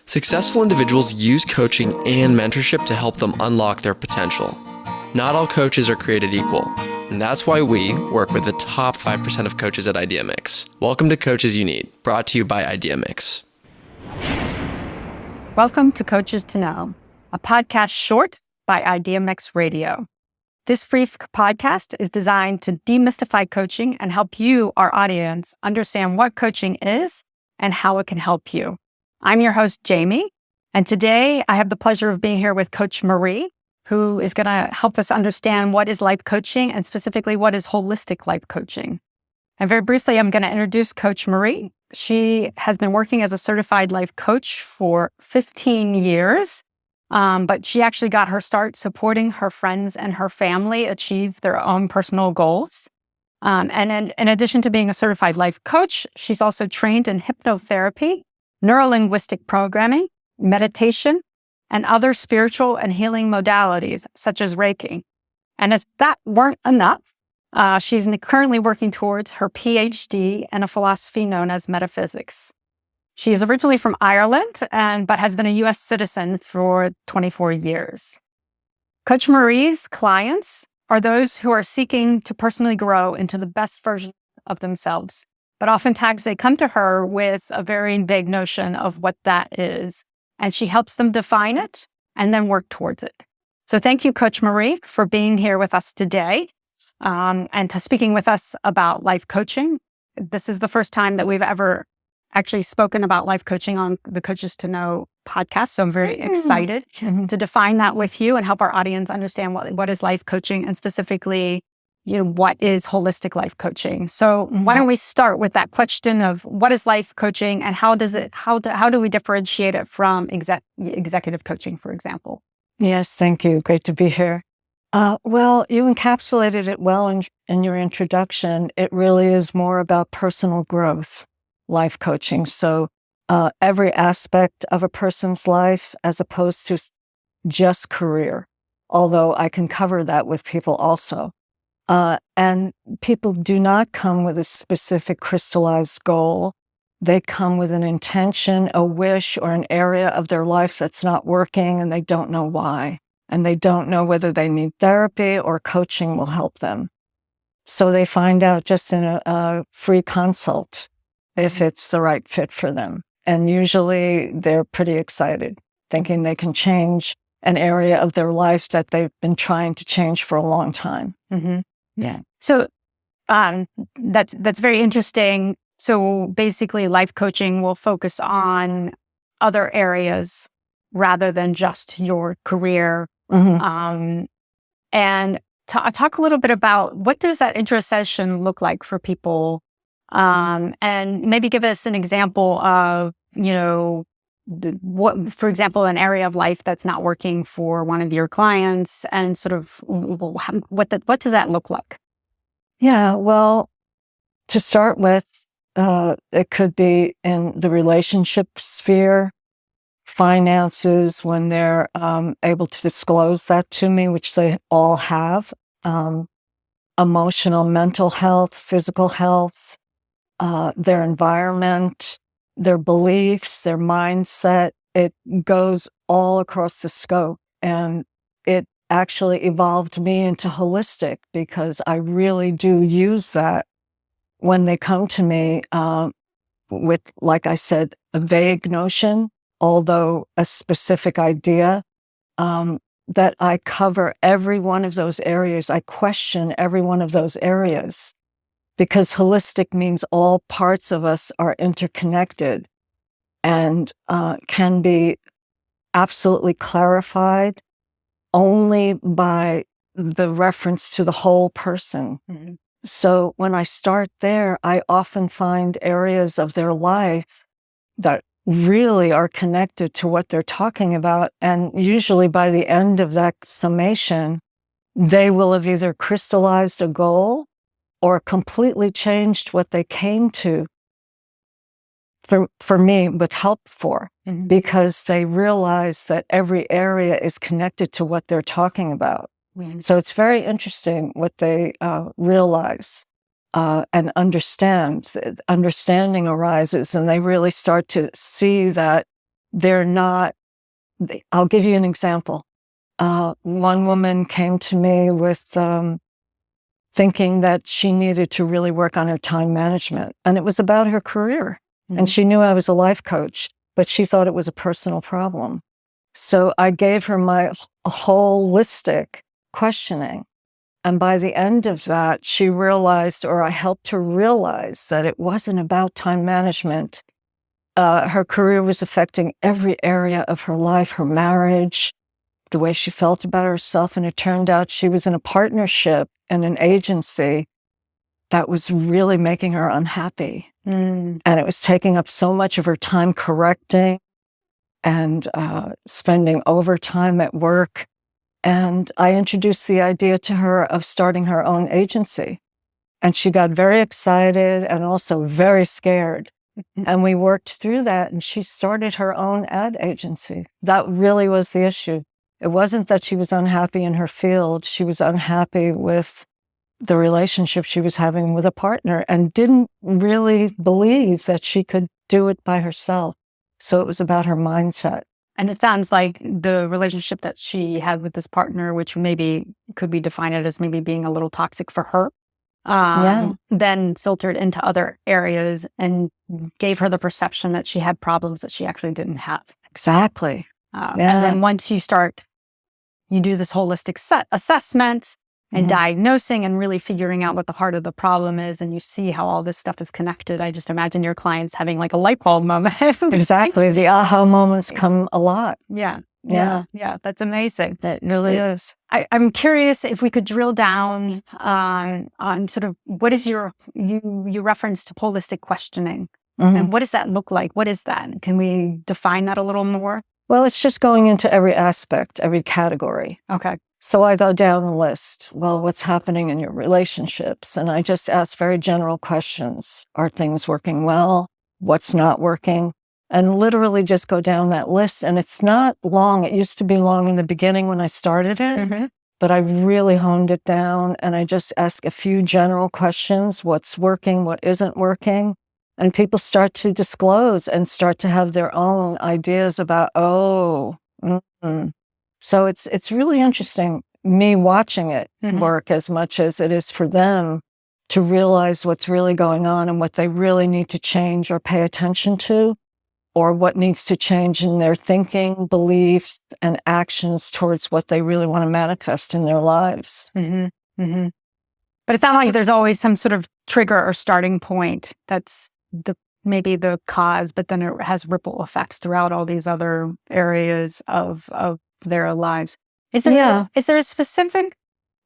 Successful individuals use coaching and mentorship to help them unlock their potential. Not all coaches are created equal, and that's why we work with the top 5% of coaches at IdeaMix. Welcome to Coaches You Need, brought to you by IdeaMix. Welcome to Coaches to Know, a podcast short by IdeaMix Radio. This brief podcast is designed to demystify coaching and help you, our audience, understand what coaching is and how it can help you. I'm your host, Jamie, and today I have the pleasure of being here with Coach Marie, who is going to help us understand what is life coaching and specifically what is holistic life coaching. And very briefly, I'm going to introduce Coach Marie. She has been working as a certified life coach for 15 years, but she actually got her start supporting her friends and her family achieve their own personal goals. And in addition to being a certified life coach, she's also trained in hypnotherapy, neurolinguistic programming, meditation, and other spiritual and healing modalities, such as Reiki. And as that weren't enough, she's currently working towards her PhD in a philosophy known as metaphysics. She is originally from Ireland, but has been a U.S. citizen for 24 years. Coach Marie's clients are those who are seeking to personally grow into the best version of themselves. But oftentimes they come to her with a very vague notion of what that is, and she helps them define it and then work towards it. So thank you, Coach Marie, for being here with us today and to speaking with us about life coaching. This is the first time that we've ever actually spoken about life coaching on the Coaches to Know podcast, so I'm very excited to define that with you and help our audience understand what is life coaching and specifically what is holistic life coaching. So why don't we start with that question of what is life coaching and how do we differentiate it from executive coaching, for example? Yes, thank you. Great to be here. Well, you encapsulated it well in your introduction. It really is more about personal growth, life coaching. So every aspect of a person's life as opposed to just career, although I can cover that with people also. And people do not come with a specific crystallized goal. They come with an intention, a wish, or an area of their life that's not working, and they don't know why. And they don't know whether they need therapy or coaching will help them. So they find out just in a free consult if it's the right fit for them. And usually they're pretty excited, thinking they can change an area of their life that they've been trying to change for a long time. Mm-hmm. Yeah. So that's very interesting. So basically, life coaching will focus on other areas rather than just your career. Mm-hmm. And talk a little bit about what does that intercession look like for people, and maybe give us an example of what, for example, an area of life that's not working for one of your clients, and sort of what does that look like? Yeah, well, to start with, it could be in the relationship sphere, finances, when they're able to disclose that to me, which they all have, emotional, mental health, physical health, their environment, their beliefs, their mindset. It goes all across the scope. And it actually evolved me into holistic because I really do use that when they come to me with, like I said, a vague notion, although a specific idea, that I cover every one of those areas. I question every one of those areas. Because holistic means all parts of us are interconnected and can be absolutely clarified only by the reference to the whole person. Mm-hmm. So when I start there, I often find areas of their life that really are connected to what they're talking about. And usually by the end of that summation, they will have either crystallized a goal or completely changed what they came to for me with help for, because they realize that every area is connected to what they're talking about. So it's very interesting what they realize and understand. Understanding arises, and they really start to see that they're not, I'll give you an example. One woman came to me with thinking that she needed to really work on her time management. And it was about her career. Mm-hmm. And she knew I was a life coach, but she thought it was a personal problem. So I gave her my holistic questioning. And by the end of that, she realized, or I helped her realize, that it wasn't about time management. Her career was affecting every area of her life, her marriage, the way she felt about herself. And it turned out she was in a partnership and an agency that was really making her unhappy. And it was taking up so much of her time correcting and spending overtime at work. And I introduced the idea to her of starting her own agency. And she got very excited and also very scared. And we worked through that, and she started her own ad agency. That really was the issue. It wasn't that she was unhappy in her field. She was unhappy with the relationship she was having with a partner and didn't really believe that she could do it by herself. So it was about her mindset. And it sounds like the relationship that she had with this partner, which maybe could be defined as maybe being a little toxic for her, then filtered into other areas and gave her the perception that she had problems that she actually didn't have. Exactly. And then once you do this holistic assessment and diagnosing and really figuring out what the heart of the problem is, and you see how all this stuff is connected. I just imagine your clients having like a light bulb moment. Exactly. The aha moments come a lot. Yeah. That's amazing. It really is. I'm curious if we could drill down on sort of what is you referenced holistic questioning. And what does that look like? What is that? Can we define that a little more? Well, it's just going into every aspect, every category. Okay. So I go down the list. Well, what's happening in your relationships? And I just ask very general questions. Are things working well? What's not working? And literally just go down that list. And it's not long. It used to be long in the beginning when I started it, but I really honed it down. And I just ask a few general questions. What's working? What isn't working? And people start to disclose and start to have their own ideas about, So it's really interesting, me watching it work as much as it is for them to realize what's really going on and what they really need to change or pay attention to, or what needs to change in their thinking, beliefs, and actions towards what they really want to manifest in their lives. But it sounds like there's always some sort of trigger or starting point that's maybe the cause, but then it has ripple effects throughout all these other areas of their lives. Is there a specific,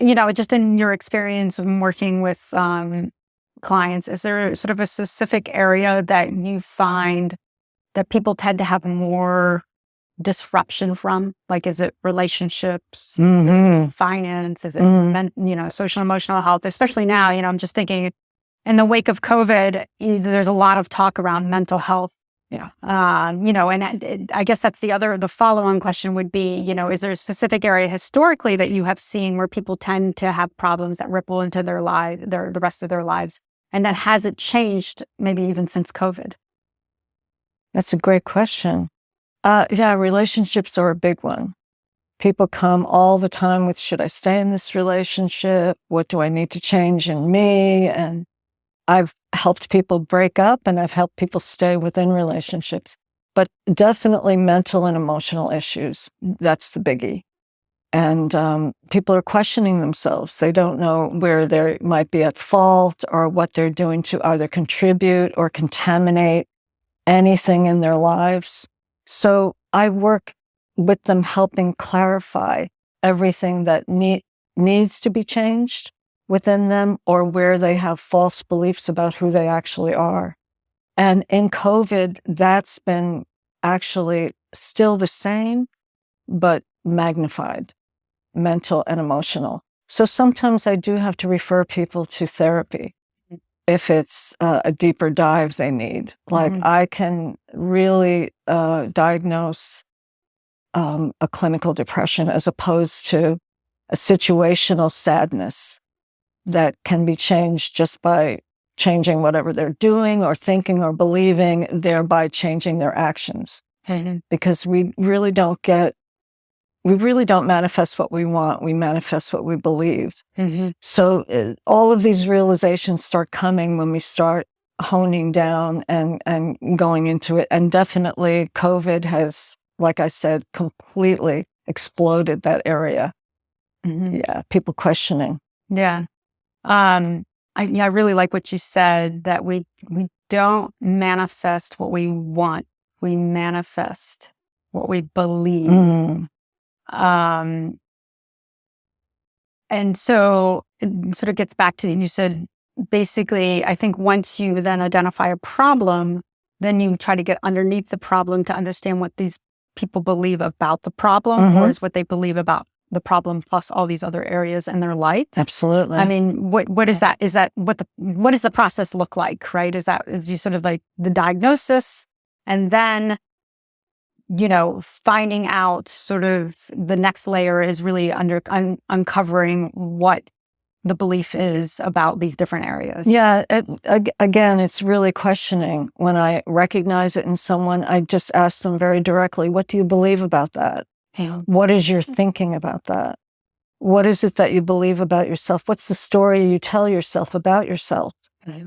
just in your experience of working with clients, is there sort of a specific area that you find that people tend to have more disruption from? Like, is it relationships, finance, is it, social emotional health, especially now, I'm just thinking in the wake of COVID, there's a lot of talk around mental health. And I guess that's the follow-on question would be, is there a specific area historically that you have seen where people tend to have problems that ripple into their life, the rest of their lives? And that has it changed maybe even since COVID? That's a great question. Relationships are a big one. People come all the time with, should I stay in this relationship? What do I need to change in me? And I've helped people break up and I've helped people stay within relationships, but definitely mental and emotional issues. That's the biggie. And people are questioning themselves. They don't know where they might be at fault or what they're doing to either contribute or contaminate anything in their lives. So I work with them helping clarify everything that needs to be changed within them, or where they have false beliefs about who they actually are. And in COVID, that's been actually still the same, but magnified, mental and emotional. So sometimes I do have to refer people to therapy if it's a deeper dive they need. Like I can really diagnose a clinical depression as opposed to a situational sadness that can be changed just by changing whatever they're doing or thinking or believing, thereby changing their actions. because we really don't manifest what we want. We manifest what we believe. So all of these realizations start coming when we start honing down and going into it. And definitely COVID has, like I said, completely exploded that area. Yeah, people questioning. Yeah. I really like what you said, that we don't manifest what we want. We manifest what we believe. And so it sort of gets back to, you said, basically, I think once you then identify a problem, then you try to get underneath the problem to understand what these people believe about the problem, or is what they believe about the problem plus all these other areas in their life. Absolutely. I mean, what is that? Is that what does the process look like, right? Is you sort of like the diagnosis, and then, finding out sort of the next layer is really uncovering what the belief is about these different areas. Yeah. Again, it's really questioning. When I recognize it in someone, I just ask them very directly, what do you believe about that? What is your thinking about that? What is it that you believe about yourself? What's the story you tell yourself about yourself,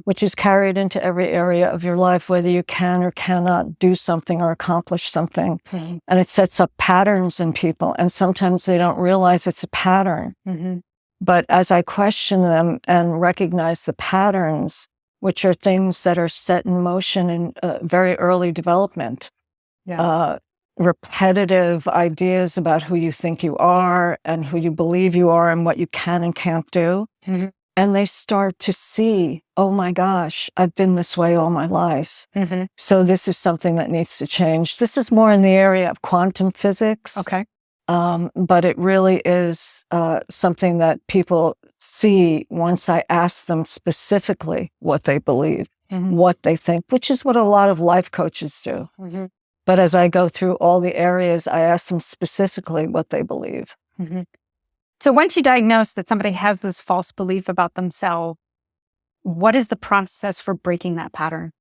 which is carried into every area of your life, whether you can or cannot do something or accomplish something. And it sets up patterns in people. And sometimes they don't realize it's a pattern. But as I question them and recognize the patterns, which are things that are set in motion in very early development, repetitive ideas about who you think you are and who you believe you are and what you can and can't do. And they start to see, oh my gosh, I've been this way all my life. So this is something that needs to change. This is more in the area of quantum physics. Okay. But it really is something that people see once I ask them specifically what they believe, what they think, which is what a lot of life coaches do. But as I go through all the areas, I ask them specifically what they believe. So once you diagnose that somebody has this false belief about themselves, what is the process for breaking that pattern?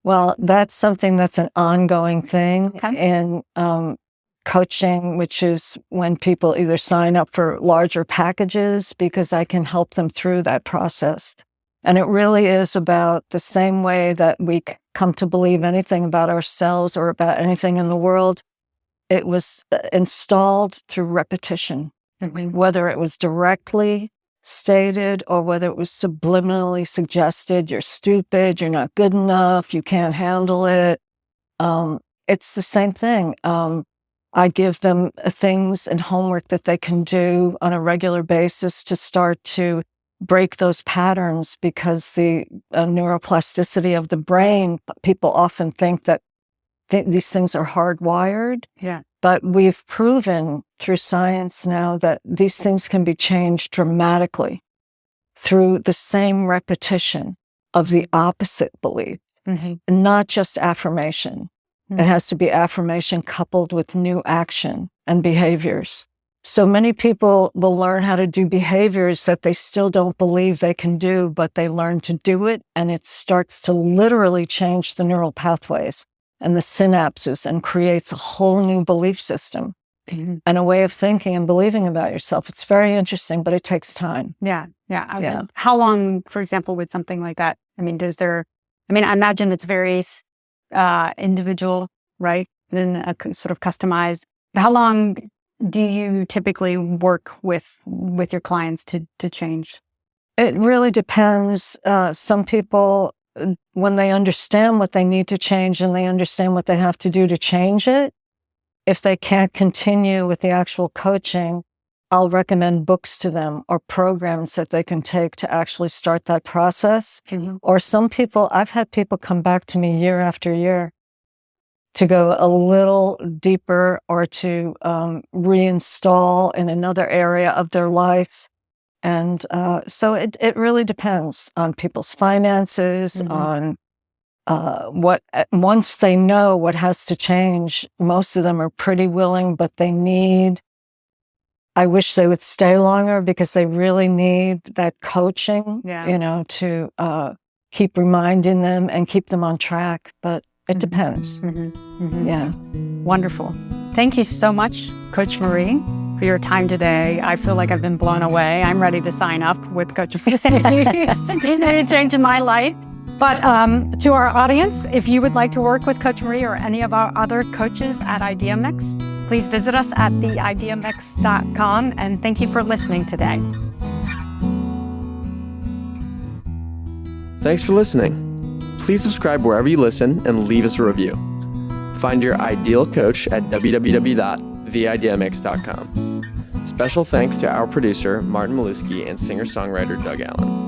Well, that's something that's an ongoing thing in coaching, which is when people either sign up for larger packages because I can help them through that process. And it really is about the same way that we come to believe anything about ourselves or about anything in the world. It was installed through repetition, whether it was directly stated or whether it was subliminally suggested. You're stupid, you're not good enough, you can't handle it. It's the same thing. I give them things and homework that they can do on a regular basis to start to break those patterns, because the neuroplasticity of the brain, people often think that these things are hardwired. But we've proven through science now that these things can be changed dramatically through the same repetition of the opposite belief, not just affirmation. It has to be affirmation coupled with new action and behaviors. So many people will learn how to do behaviors that they still don't believe they can do, but they learn to do it, and it starts to literally change the neural pathways and the synapses and creates a whole new belief system and a way of thinking and believing about yourself. It's very interesting, but it takes time. How long, for example, would something like that? I mean, I imagine it's very individual, right? And sort of customized. How long do you typically work with your clients to change? It really depends. Some people, when they understand what they need to change and they understand what they have to do to change it, if they can't continue with the actual coaching, I'll recommend books to them or programs that they can take to actually start that process. Or some people, I've had people come back to me year after year to go a little deeper or to reinstall in another area of their lives. And so it really depends on people's finances, on once they know what has to change. Most of them are pretty willing, but I wish they would stay longer because they really need that coaching, to keep reminding them and keep them on track. But It depends. Yeah. Wonderful. Thank you so much, Coach Marie, for your time today. I feel like I've been blown away. I'm ready to sign up with Coach Marie. It's changing my life. But to our audience, if you would like to work with Coach Marie or any of our other coaches at IdeaMix, please visit us at theideamix.com. And thank you for listening today. Thanks for listening. Please subscribe wherever you listen and leave us a review. Find your ideal coach at www.theideamix.com. Special thanks to our producer, Martin Maluski, and singer-songwriter Doug Allen.